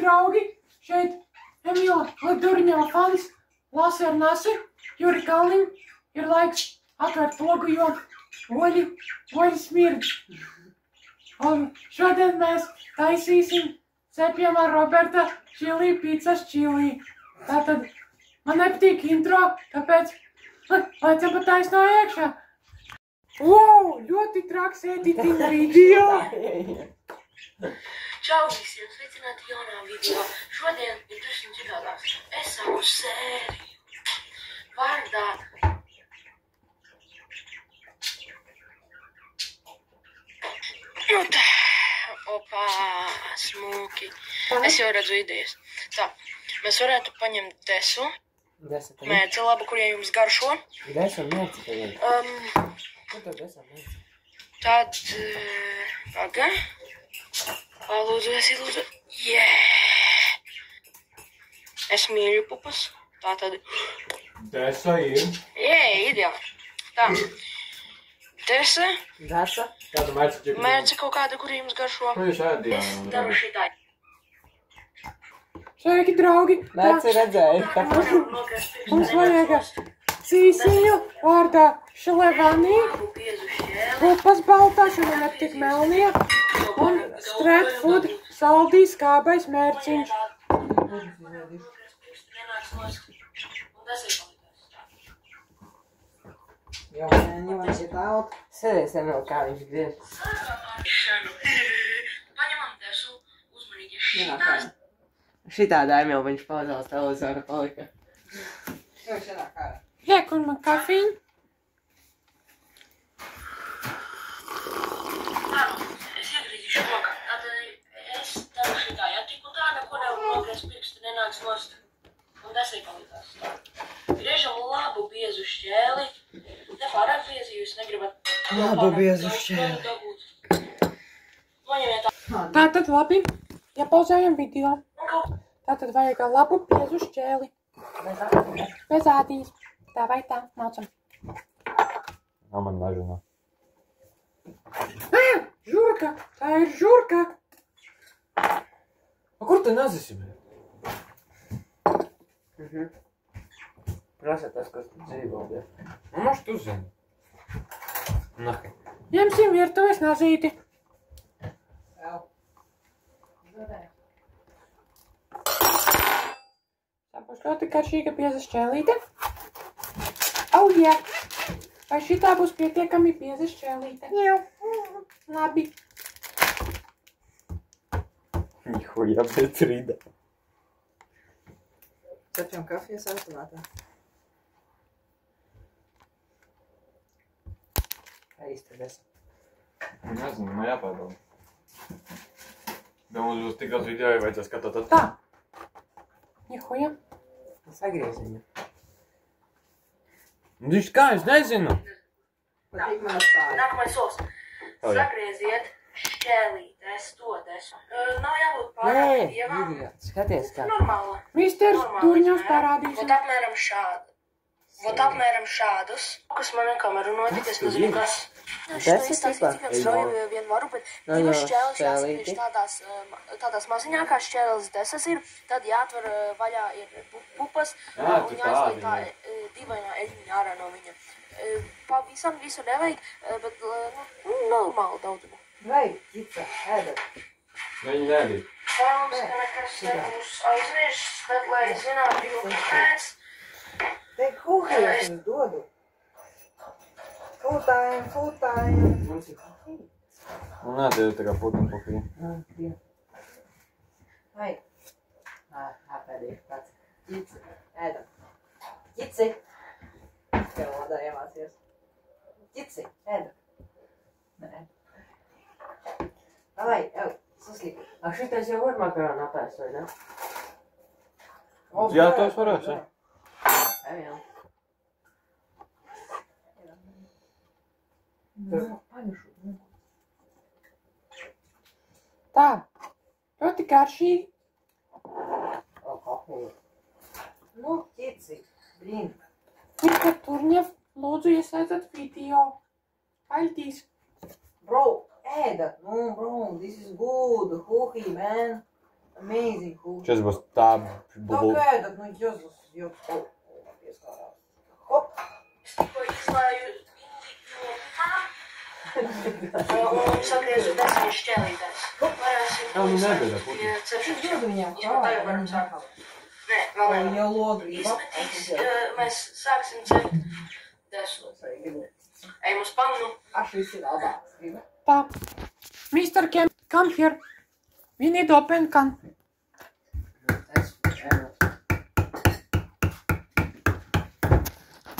draugi, šeit Emīla Liduriņeva fans lasa ar nasi, Juri Kalniņ, ir laiks atvērt logu, jo oļi smird. Un šodien mēs taisīsim cepjam ar Roberta čili pizzas čili. Tātad man nepatīk intro, tāpēc laicam pa taisno iekšā. Wow, ļoti traks editing video. Čau visiem, sveicināti jaunā video. Šodien ir drusku citādāks. Es savu sēriju vārdā Opā, smuki. Es jau redzu idejas. Tā, mēs varētu paņemt desu. Mērci labu, kurie jums garšo. Desu mērci paņemt. Kur tev desa mērci? Tad, paga. Lūdzu, lūdzu. Es mīļu pupas. Tā tad. Desa ir. Ideāli. Tā. Desa. Desa. Kāda mērci ķipa? Mērci kaut kāda, kuri jums garšo. Ko jūs ēdījāt? Es daru šitā. Sveiki, draugi. Mērci redzēju. Mums vajag cīsiņu vārdā šlevanī, pupas baltašana netik melnie un street food saldī skābais mērciņš. Jo, man šeit aut. Sēdies, Emil, kā viņš griež. Paņemam desu, uzmanīgi šitās. Šitādā, Emil, viņš pauzās televizoru palika. Jo, šādā kārā. Liek, un man kafīņu. Es iegrīzīšu rokā. Tātad es daru šitā. Ja tik un tā neko nevar pirksti nenāks nost. Un desai palīdzās. Griežam labu biezu šķēli. Ne pārāk biezi, jūs negribat. Labu biezu šķēli. Noņemiet tā. Tātad labi, iepauzējam video. Tātad vajag labu biezu šķēli. Bez ādīs. Tā vai tā, mācam. Man nežinā. Žurka, tā ir žurka. A kur te nazisi? Prasa tas, kas tu dzīvo, bet. Nu, moš tu zini. Nahi. Ņemsim virtuves nazīti. Tā būs ļoti karšīga bieza šķēlīte. Oh, jā. Vai šitā būs pietiekami bieza šķēlīte? Jā. Labi. Nihuja, bet rīda. Cepjam kafijas automātā. Kā īsti desa? Nezinu, man jāpārdod. Bet mums būs tik daudz video, ja vajadzēs skatāt atpakaļ. Tā. Nihuja. Sagrieziņu. Viņš kā, es nezinu. Patīk man stāja. Nākamais solis. Sagrieziet šķēlītes to desu. Nav jābūt pārāk dievām. Skaties kā. Normāla. Misters Durņos parādīs. Vot apmēram šādu. Vot apmēram šādus. Kas man ar kameru notika, es nezinu, kas. Desa tipā? Strauju vien varu, bet divas šķēles jāsagriež tādās maziņākās šķēles desas ir, tad jāatver vaļā ir pupas un jāizliek tā divainā eļņa ārā no viņa. Pavisam visu nevajag, bet normāli daudzumu. Vai, ķica, ēdat. Viņi nedīja. Cerams, ka nekas nebūs aizmirsts, bet lai zinātu, jo mēs. Te kuhijas es dodu. Full time. Mums ir kafija. Un nedēļu tā kā putam pokī. Vai. Apēdīšu pats. Ķici, ēdat. Ķici. Tev valodā iemācies. Ķici, ēdat. Nē. Davai, ev, saslīpi. A šitais jau var makaronu apēst, vai ne? Jā, tos varēs, jā. Emil. Tā. Ļoti karšīgi. Nu, ķici, blin. Mr. Turņev, lūdzu iesaistat video. Paldies. Bro, ēdat. No, bro, this is good. Huhi, man. Amazing cool. Šis būs tā Nu, ēdat, nu, Jēzus, jau kaut ko pieskārās. Hop! Es tikko izlēju un sagriezu 10 šķēlītēs. Varēsim Nu, nebēdā, pie cepšanas. Jūs viņām Tagad varam sākt. Nē, vēl Vai nevar. jau logu Izmetīs, mēs sāksim cept desmit. Ejam uz pannu. Šis ir labāks, gribi? Tā. Mr. Kem, come here. We need open can.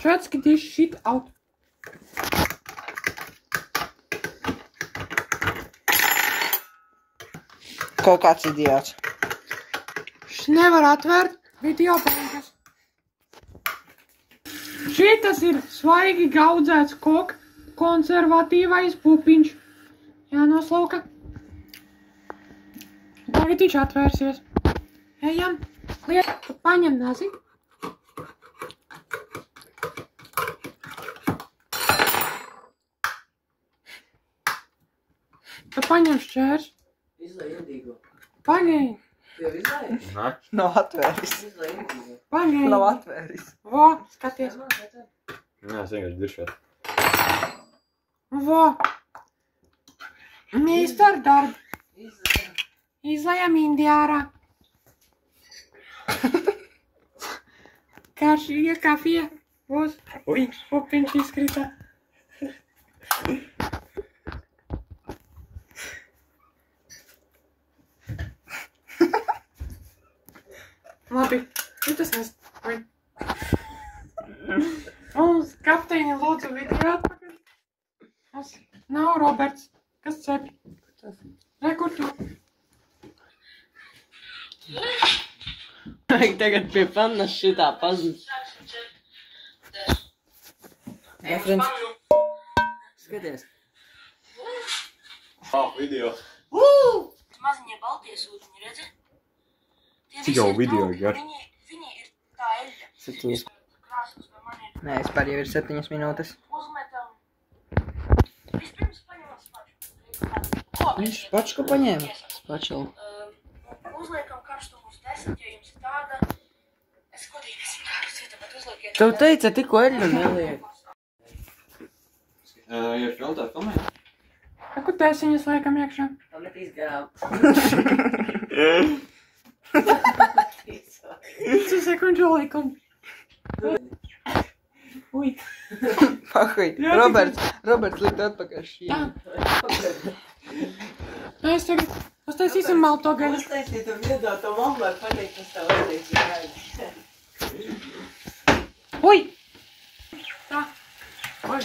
Let's get this shit out. Kaut kāds idiots. Šis nevar atvērt video beigas. Šitas ir svaigi gaudzēts kok, konservatīvais pupiņš. Jānoslauka. Tagad viņš atvērsies. Ejam, lietu, paņem nazi. Tu paņem šķērs. Izlai indīgo. Paņem. Tev izlai? Nē. Nav atvēris. Izlai indīgo. Paņem. Nav atvēris. Vo, skaties. Nē, es vienkārši diršot. Vo. Mīster darb. Izlējam indiārā. Karšīga kafija. Vos. Ui, pupiņš izkrita. Labi, šitas nes... Ui. Mums kapteini lūdzu video atpakaļ. Mums nav Roberts. Kas cep? Re, kur tu? Tagad pie pannas šitā pazūd. Sāksim cept desmit. Ejam uz Referents. pannu. Skaties. Video. Maziņie baltie sūdiņi, redzi? Tie Cik visi jau ir video tauki, gar? Viņi ir tā eļļa. 7. Krāsas, vai man ir Nē, vispār jau ir 7 minūtes. uzmetam. Vispirms paņemam spaču. Viņš pačku paņēma. Paču. Uzliekam karstumu uz 10, ja jums ir tāda. Es godīgi esmu kādu citu, bet uzliekiet. Tev teica, tikko eļļu neliek. Ir filtā filmē? Kur tēsiņas liekam iekšā? Pamet izgarām. 5 sekundžu laikam. Ui. Pahuj. Roberts likt atpakaļ šī. Tā. Mēs tagad uztaisīsim malto gaļu. Uztaisīt un iedot to mammu, var pateikt, kas tev uztaisīt gaļu. Ui. Tā. Ui.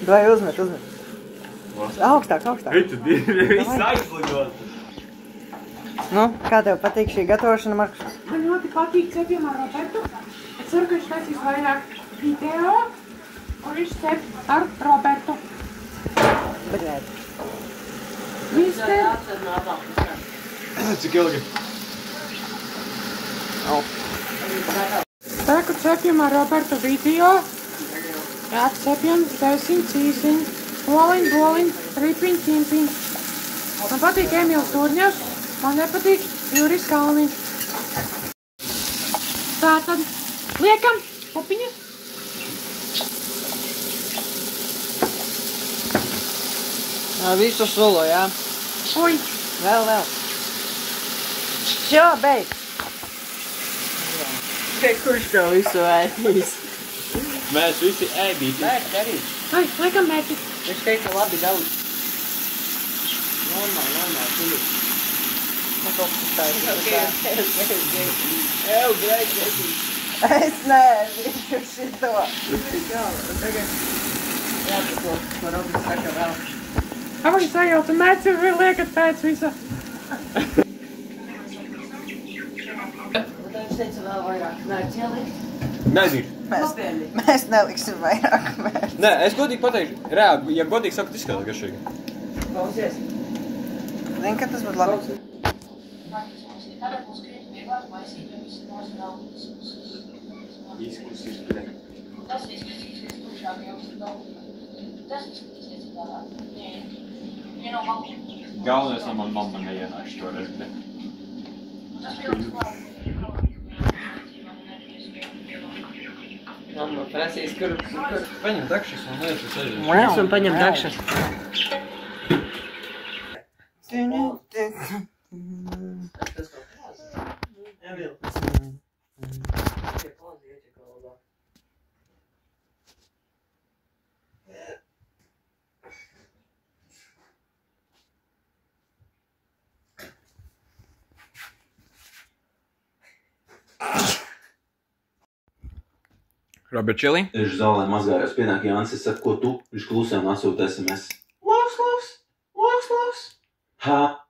Vai uzmet. Augstāk. Vitu divi, viss aizlidot. Nu, kā tev patīk šī gatavošana, Markus? Man ļoti patīk cepjam ar Robertu. Es ceru, ka viņš taisīs vairāk video, un viņš cep ar Robertu. Bļēt. Mister, Cik ilgi? Teku cepjam ar Robertu video. Atcepjam, tēsiņ, cīsiņ, boliņ, ripiņ, ķimpiņ. Man patīk Emīls Turņevs, man nepatīk Juris Kalniņš. Tātad, liekam pupiņas. Visu solo, jā? Ui, Vēl. Jā, beidz. Kurš tev visu ēdīs? Mēs visi ēdīsim. Mērķi darīt. ai, liekam mērķi. Viņš teica labi daudz. Normāli, tuli. Nu, kaut kas taisīt. Ew, Greg, es neēdīšu šito. Tagad jāpako, ko Robins saka vēl. Avaņ sajauta mērķi, vai liekat pēc visa. Viņš teica vēl vairāk mērķi ielikt. Nedīšu. Mēs neliksim vairāk vērts. Nē, es godīgi pateikšu, reāli, ja godīgi saku, izskatās garšīgi. Klausies. Zini, ka tas būtu labi. Tagad mums krietni vieglāk maisīt, jo visi nozdraudas. Izklausīs, Tas izklausīsies tukšāk, jo visi daudz. Tas izklausīsies citādāk. Ja nav mamma. Galvenais, lai man mamma neienāks šoreiz, ne? Tas bija labs klāt. Mamma prasīs, kur... Paņem dakšas un lietas aizies. Es un paņem dakšas. Tas kaut kāds. Emil. Robert Čili? Es zālē mazgājos, pienāk Jānis, es saku, ko tu? Viņš klusēm atsūta SMS. Lauks! Ha!